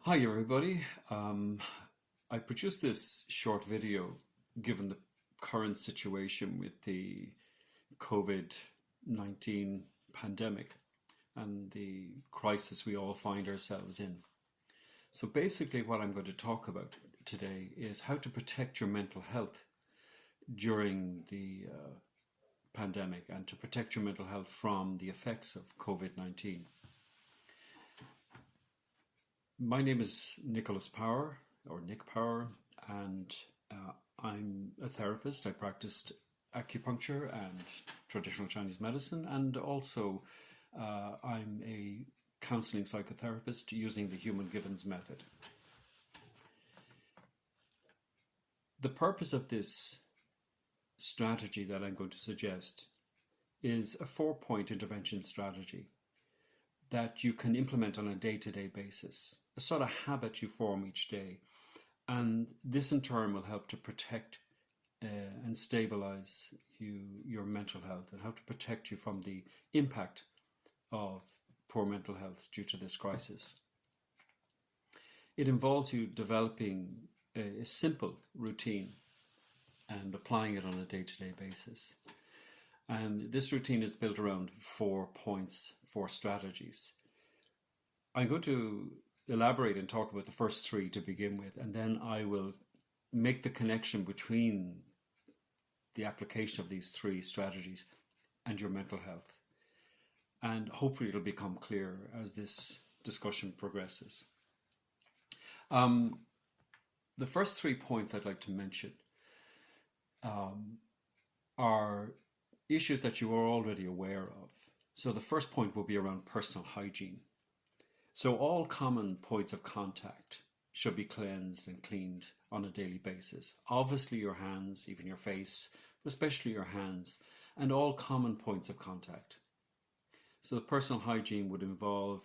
Hi everybody. I produced this short video given the current situation with the COVID-19 pandemic and the crisis we all find ourselves in. So basically what I'm going to talk about today is how to protect your mental health during the pandemic and to protect your mental health from the effects of COVID-19. My name is Nicholas Power, or Nick Power, and I'm a therapist. I practiced acupuncture and traditional Chinese medicine, and also I'm a counseling psychotherapist using the Human Givens method. The purpose of this strategy that I'm going to suggest is a 4-point intervention strategy that you can implement on a day-to-day basis, a sort of habit you form each day. And this in turn will help to protect and stabilize your mental health and help to protect you from the impact of poor mental health due to this crisis. It involves you developing a simple routine and applying it on a day-to-day basis. And this routine is built around 4 points, 4 strategies. I'm going to elaborate and talk about the first 3 to begin with, and then I will make the connection between the application of these 3 strategies and your mental health. And hopefully it'll become clearer as this discussion progresses. The first 3 points I'd like to mention are issues that you are already aware of. So the first point will be around personal hygiene. So all common points of contact should be cleansed and cleaned on a daily basis. Obviously your hands, even your face, but especially your hands, and all common points of contact. So the personal hygiene would involve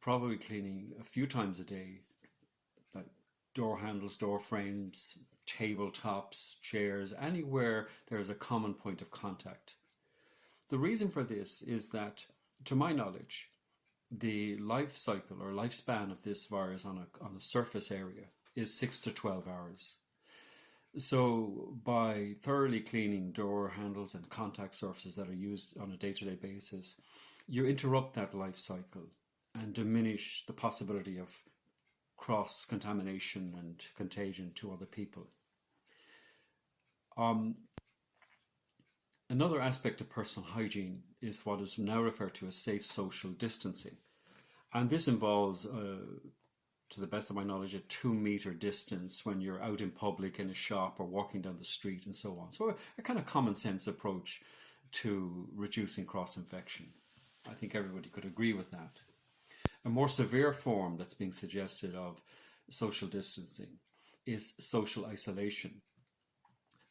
probably cleaning a few times a day, like door handles, door frames, tabletops, chairs, anywhere there is a common point of contact. The reason for this is that, to my knowledge, the life cycle or lifespan of this virus on a surface area is 6 to 12 hours. So by thoroughly cleaning door handles and contact surfaces that are used on a day-to-day basis, you interrupt that life cycle and diminish the possibility of cross-contamination and contagion to other people. Another aspect of personal hygiene is what is now referred to as safe social distancing. And this involves, to the best of my knowledge, a 2-meter distance when you're out in public in a shop or walking down the street and so on. So a kind of common sense approach to reducing cross-infection. I think everybody could agree with that. A more severe form that's being suggested of social distancing is social isolation.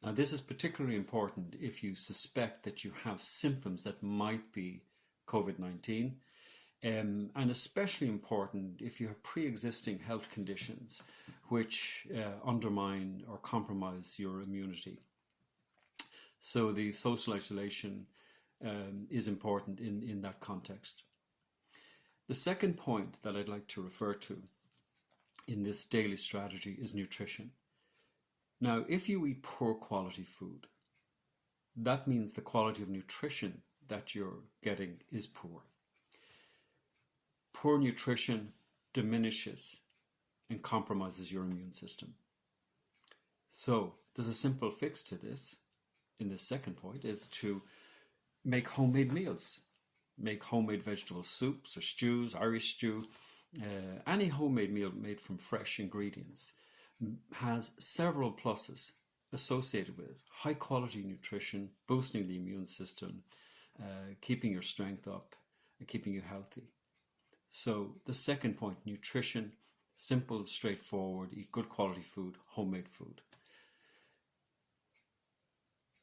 Now, this is particularly important if you suspect that you have symptoms that might be COVID-19, and especially important if you have pre-existing health conditions which undermine or compromise your immunity. So the social isolation is important in that context. The second point that I'd like to refer to in this daily strategy is nutrition. Now, if you eat poor quality food, that means the quality of nutrition that you're getting is poor. Poor nutrition diminishes and compromises your immune system. So there's a simple fix to this, in this second point, is to make homemade meals. Make homemade vegetable soups or stews, Irish stew, any homemade meal made from fresh ingredients has several pluses associated with it. High quality nutrition, boosting the immune system, keeping your strength up, and keeping you healthy. So the second point, nutrition, simple, straightforward, eat good quality food, homemade food.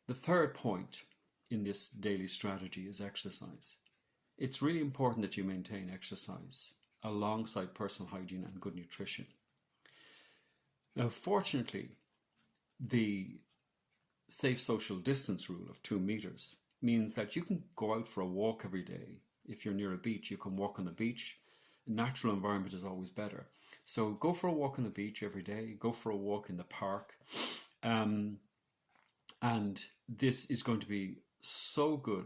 The third point in this daily strategy is exercise. It's really important that you maintain exercise alongside personal hygiene and good nutrition. Now, fortunately, the safe social distance rule of 2 meters means that you can go out for a walk every day. If you're near a beach, you can walk on the beach. A natural environment is always better. So go for a walk on the beach every day, go for a walk in the park. Um, and this is going to be so good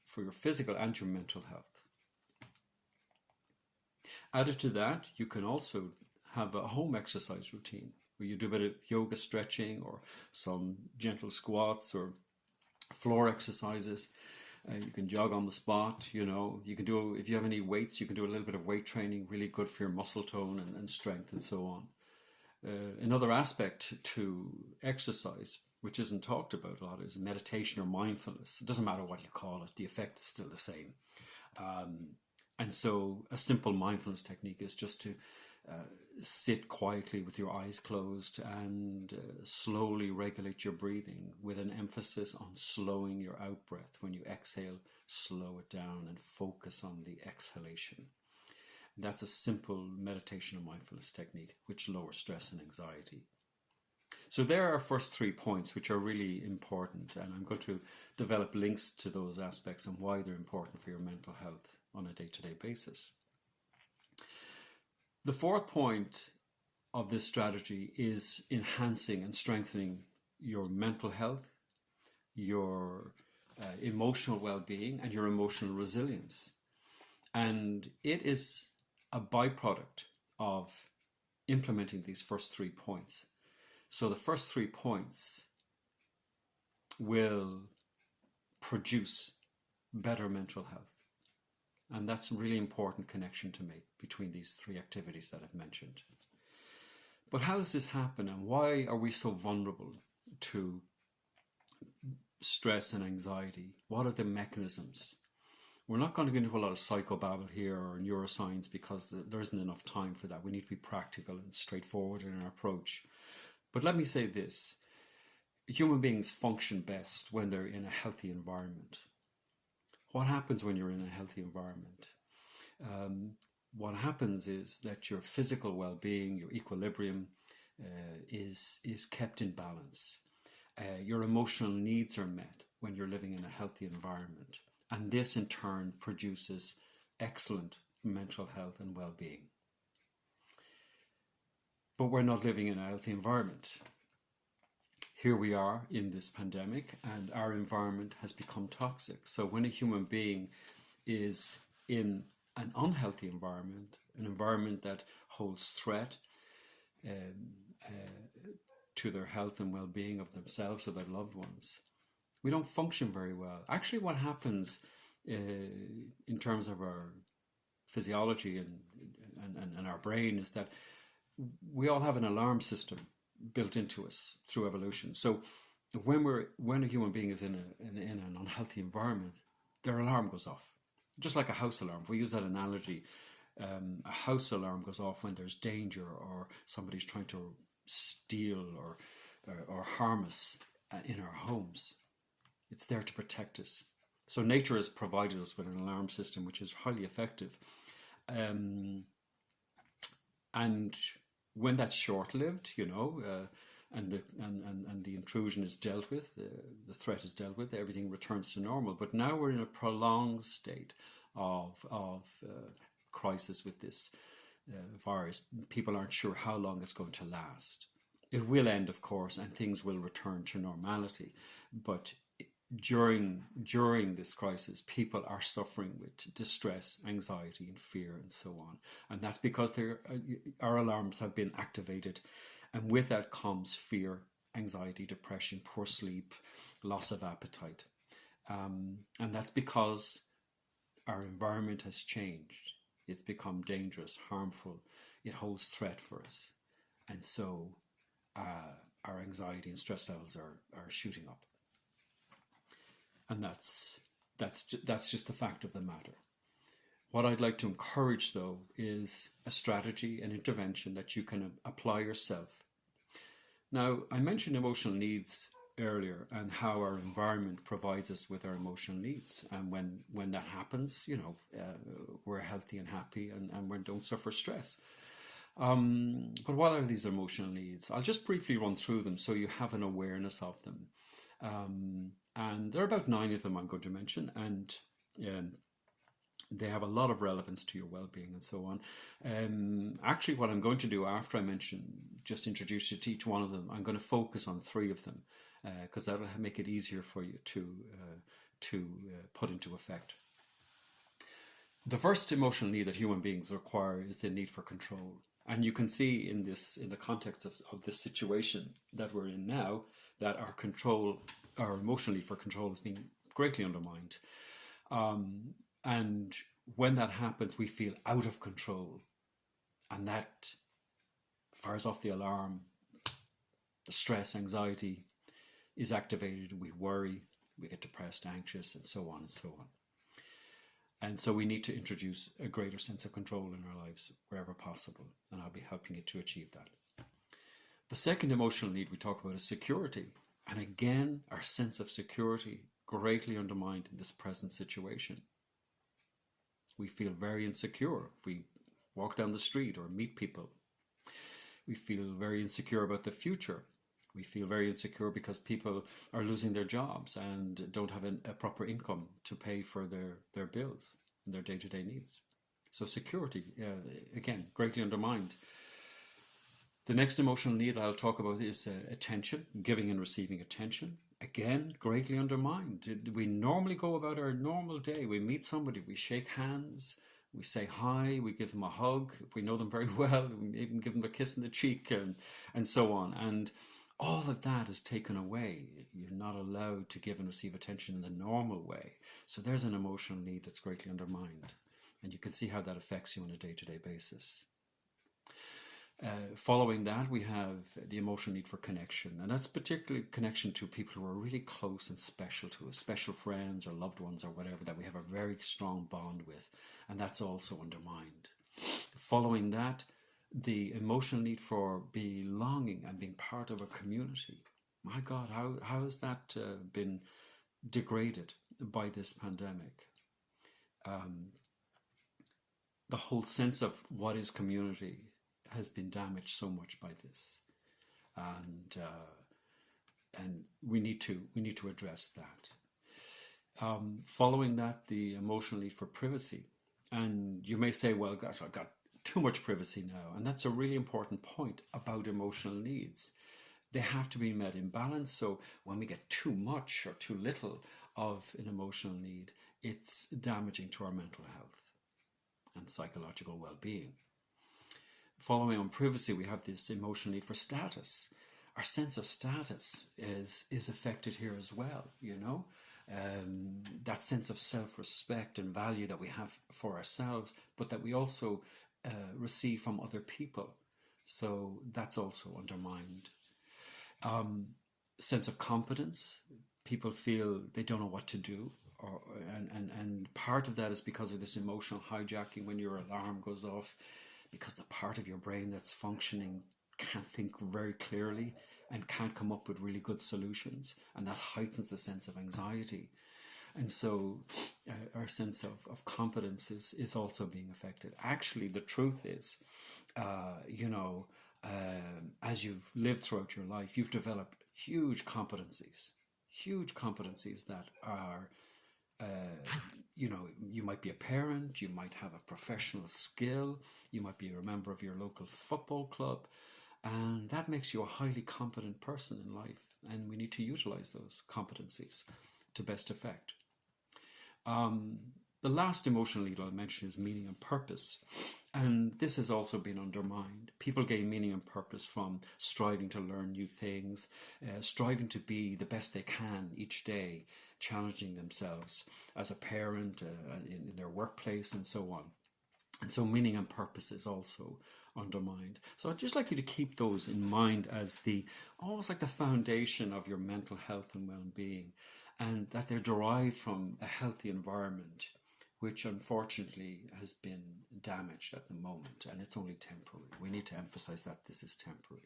for your physical and your mental health. Added to that, you can also have a home exercise routine where you do a bit of yoga stretching or some gentle squats or floor exercises. You can jog on the spot, you know. You can do, if you have any weights, you can do a little bit of weight training, really good for your muscle tone and strength and so on. Another aspect to exercise, which isn't talked about a lot, is meditation or mindfulness. It doesn't matter what you call it, the effect is still the same. And so a simple mindfulness technique is just to sit quietly with your eyes closed and slowly regulate your breathing with an emphasis on slowing your out breath. When you exhale, slow it down and focus on the exhalation. That's a simple meditation or mindfulness technique which lowers stress and anxiety. So there are our first 3 points, which are really important, and I'm going to develop links to those aspects and why they're important for your mental health on a day-to-day basis. The fourth point of this strategy is enhancing and strengthening your mental health, your emotional well-being, and your emotional resilience. And it is a byproduct of implementing these first 3 points. So the first 3 points will produce better mental health. And that's a really important connection to make between these 3 activities that I've mentioned. But how does this happen, and why are we so vulnerable to stress and anxiety? What are the mechanisms? We're not going to get into a lot of psychobabble here or neuroscience because there isn't enough time for that. We need to be practical and straightforward in our approach. But let me say this. Human beings function best when they're in a healthy environment. What happens when you're in a healthy environment? What happens is that your physical well-being, your equilibrium is kept in balance. Your emotional needs are met when you're living in a healthy environment. And this in turn produces excellent mental health and well-being. But we're not living in a healthy environment. Here we are in this pandemic and our environment has become toxic. So when a human being is in an unhealthy environment, an environment that holds threat to their health and well-being of themselves or their loved ones, we don't function very well. Actually, what happens in terms of our physiology and our brain is that we all have an alarm system built into us through evolution. So when a human being is in an unhealthy environment, their alarm goes off, just like a house alarm. If we use that analogy, a house alarm goes off when there's danger or somebody's trying to steal or harm us in our homes. It's there to protect us. So nature has provided us with an alarm system which is highly effective. And when that's short-lived, you know, and the intrusion is dealt with, the threat is dealt with, everything returns to normal. But now we're in a prolonged state of crisis with this virus. People aren't sure how long it's going to last. It will end, of course, and things will return to normality. But during this crisis, people are suffering with distress, anxiety, and fear, and so on. And that's because our alarms have been activated. And with that comes fear, anxiety, depression, poor sleep, loss of appetite. And that's because our environment has changed. It's become dangerous, harmful. It holds threat for us. And so our anxiety and stress levels are shooting up. And that's just the fact of the matter. What I'd like to encourage, though, is a strategy, an intervention that you can apply yourself. Now, I mentioned emotional needs earlier and how our environment provides us with our emotional needs. And when that happens, you know, we're healthy and happy and we don't suffer stress. But what are these emotional needs? I'll just briefly run through them so you have an awareness of them. And there are about 9 of them I'm going to mention. And They have a lot of relevance to your well-being and so on. Actually, what I'm going to do after I just introduce you to each one of them, I'm going to focus on three of them because that'll make it easier for you to put into effect. The first emotional need that human beings require is the need for control. And you can see in the context of this situation that we're in now, that our emotional need for control is being greatly undermined. And when that happens, we feel out of control. And that fires off the alarm. The stress, anxiety is activated. We worry, we get depressed, anxious, and so on and so on. And so we need to introduce a greater sense of control in our lives wherever possible. And I'll be helping you to achieve that. The second emotional need we talk about is security. And again, our sense of security greatly undermined in this present situation. We feel very insecure if we walk down the street or meet people. We feel very insecure about the future. We feel very insecure because people are losing their jobs and don't have a proper income to pay for their bills and their day-to-day needs. So security, again, greatly undermined. The next emotional need I'll talk about is attention, giving and receiving attention. Again, greatly undermined. We normally go about our normal day. We meet somebody, we shake hands, we say hi, we give them a hug. If we know them very well, we even give them a kiss in the cheek and so on. And all of that is taken away. You're not allowed to give and receive attention in the normal way. So there's an emotional need that's greatly undermined. And you can see how that affects you on a day-to-day basis. Following that, we have the emotional need for connection. And that's particularly connection to people who are really close and special to us, special friends or loved ones or whatever, that we have a very strong bond with. And that's also undermined. Following that, the emotional need for belonging and being part of a community. My God, how has that been degraded by this pandemic? The whole sense of what is community has been damaged so much by this, and we need to address that. Following that, the emotional need for privacy, and you may say, well, gosh, I've got too much privacy now, and that's a really important point about emotional needs. They have to be met in balance. So when we get too much or too little of an emotional need, it's damaging to our mental health and psychological well-being. Following on privacy, we have this emotional need for status. Our sense of status is affected here as well, you know. That sense of self-respect and value that we have for ourselves, but that we also receive from other people. So that's also undermined. Sense of competence. People feel they don't know what to do. And part of that is because of this emotional hijacking when your alarm goes off, because the part of your brain that's functioning can't think very clearly and can't come up with really good solutions, and that heightens the sense of anxiety. And so our sense of competence is also being affected. Actually, the truth is, as you've lived throughout your life, you've developed huge competencies that are, you might be a parent, you might have a professional skill, you might be a member of your local football club, and that makes you a highly competent person in life. And we need to utilize those competencies to best effect. The last emotional need I'll mention is meaning and purpose. And this has also been undermined. People gain meaning and purpose from striving to learn new things, striving to be the best they can each day, challenging themselves as a parent, in their workplace, and so on. And so meaning and purpose is also undermined. So I'd just like you to keep those in mind as almost like the foundation of your mental health and well-being, and that they're derived from a healthy environment, which unfortunately has been damaged at the moment, and it's only temporary. We need to emphasize that this is temporary.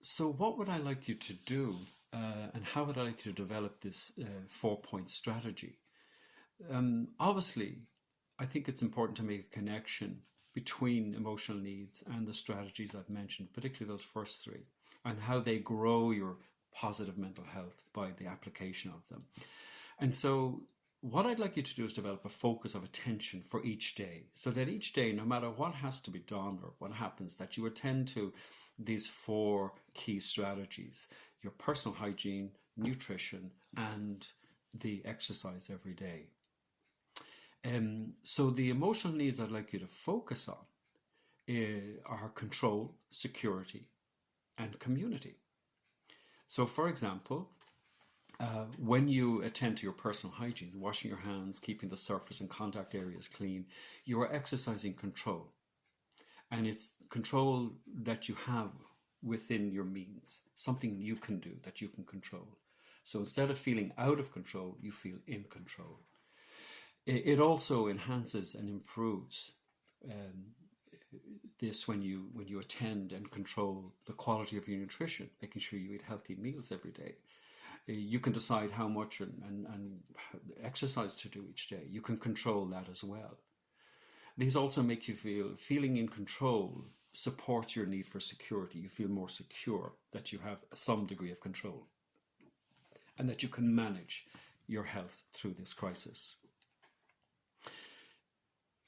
So what would I like you to do, and how would I like you to develop this 4-point strategy? Obviously, I think it's important to make a connection between emotional needs and the strategies I've mentioned, particularly those first three, and how they grow your positive mental health by the application of them. And so what I'd like you to do is develop a focus of attention for each day, so that each day, no matter what has to be done or what happens, that you attend to these 4 key strategies: your personal hygiene, nutrition, and the exercise every day. So the emotional needs I'd like you to focus on are control, security, and community. So, for example, when you attend to your personal hygiene, washing your hands, keeping the surface and contact areas clean, you are exercising control. And it's control that you have within your means, something you can do, that you can control. So instead of feeling out of control, you feel in control. It also enhances and improves this when you attend and control the quality of your nutrition, making sure you eat healthy meals every day. You can decide how much and exercise to do each day. You can control that as well. These also make you feeling in control supports your need for security. You feel more secure that you have some degree of control and that you can manage your health through this crisis.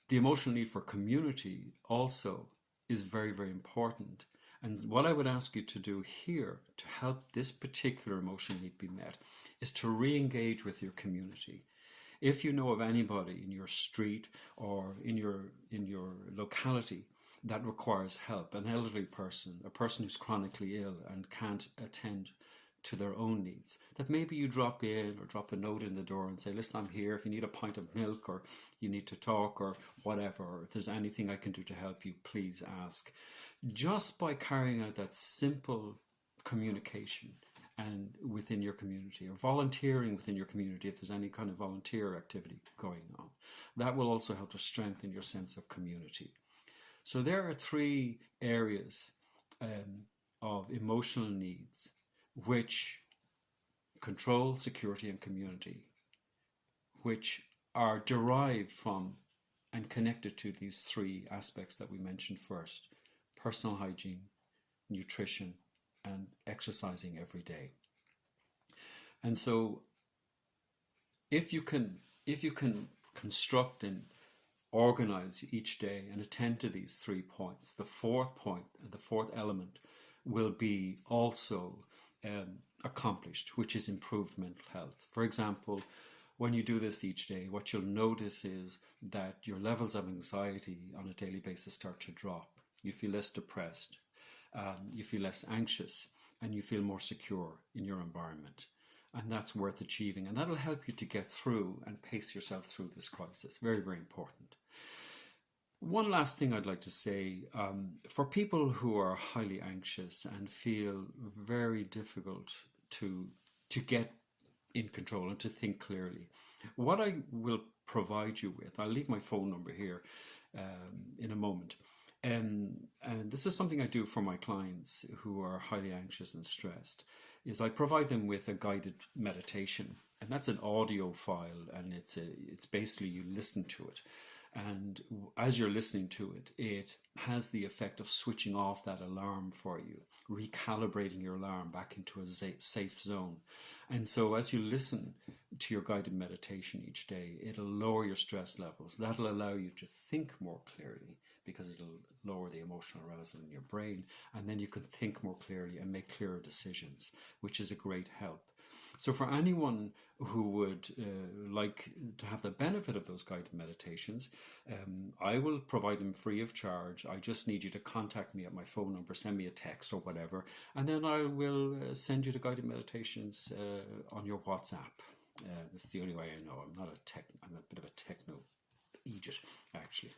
The emotional need for community also is very, very important. And what I would ask you to do here to help this particular emotional need be met is to re-engage with your community. If you know of anybody in your street or in your locality that requires help, an elderly person, a person who's chronically ill and can't attend to their own needs, that maybe you drop in or drop a note in the door and say, listen, I'm here if you need a pint of milk or you need to talk or whatever, or if there's anything I can do to help you, please ask. Just by carrying out that simple communication and within your community, or volunteering within your community if there's any kind of volunteer activity going on, that will also help to strengthen your sense of community. So there are 3 areas of emotional needs, which control, security, and community, which are derived from and connected to these 3 aspects that we mentioned first: personal hygiene, nutrition, and exercising every day. And so if you can construct and organize each day and attend to these 3 points, the 4th point and the 4th element will be also accomplished, which is improved mental health. For example, when you do this each day, what you'll notice is that your levels of anxiety on a daily basis start to drop. You feel less depressed, you feel less anxious, and you feel more secure in your environment. And that's worth achieving. And that'll help you to get through and pace yourself through this crisis. Very, very important. One last thing I'd like to say, for people who are highly anxious and feel very difficult to get in control and to think clearly, what I will provide you with, I'll leave my phone number here in a moment. And this is something I do for my clients who are highly anxious and stressed, is I provide them with a guided meditation. And that's an audio file, and it's basically you listen to it. And as you're listening to it, it has the effect of switching off that alarm for you, recalibrating your alarm back into a safe zone. And so as you listen to your guided meditation each day, it'll lower your stress levels. That'll allow you to think more clearly, because it'll lower the emotional arousal in your brain, and then you can think more clearly and make clearer decisions, which is a great help. So for anyone who would like to have the benefit of those guided meditations, I will provide them free of charge. I just need you to contact me at my phone number, send me a text or whatever, and then I will send you the guided meditations on your WhatsApp. That's the only way I know. I'm a bit of a techno idiot, actually.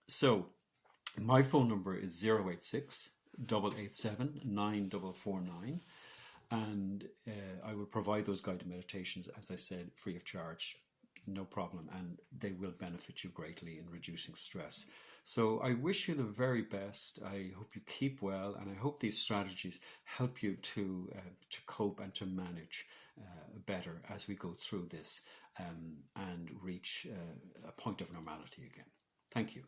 So my phone number is 086 887 9449. And I will provide those guided meditations, as I said, free of charge, no problem, and they will benefit you greatly in reducing stress. So I wish you the very best. I hope you keep well, and I hope these strategies help you to cope and to manage better as we go through this and reach a point of normality again. Thank you.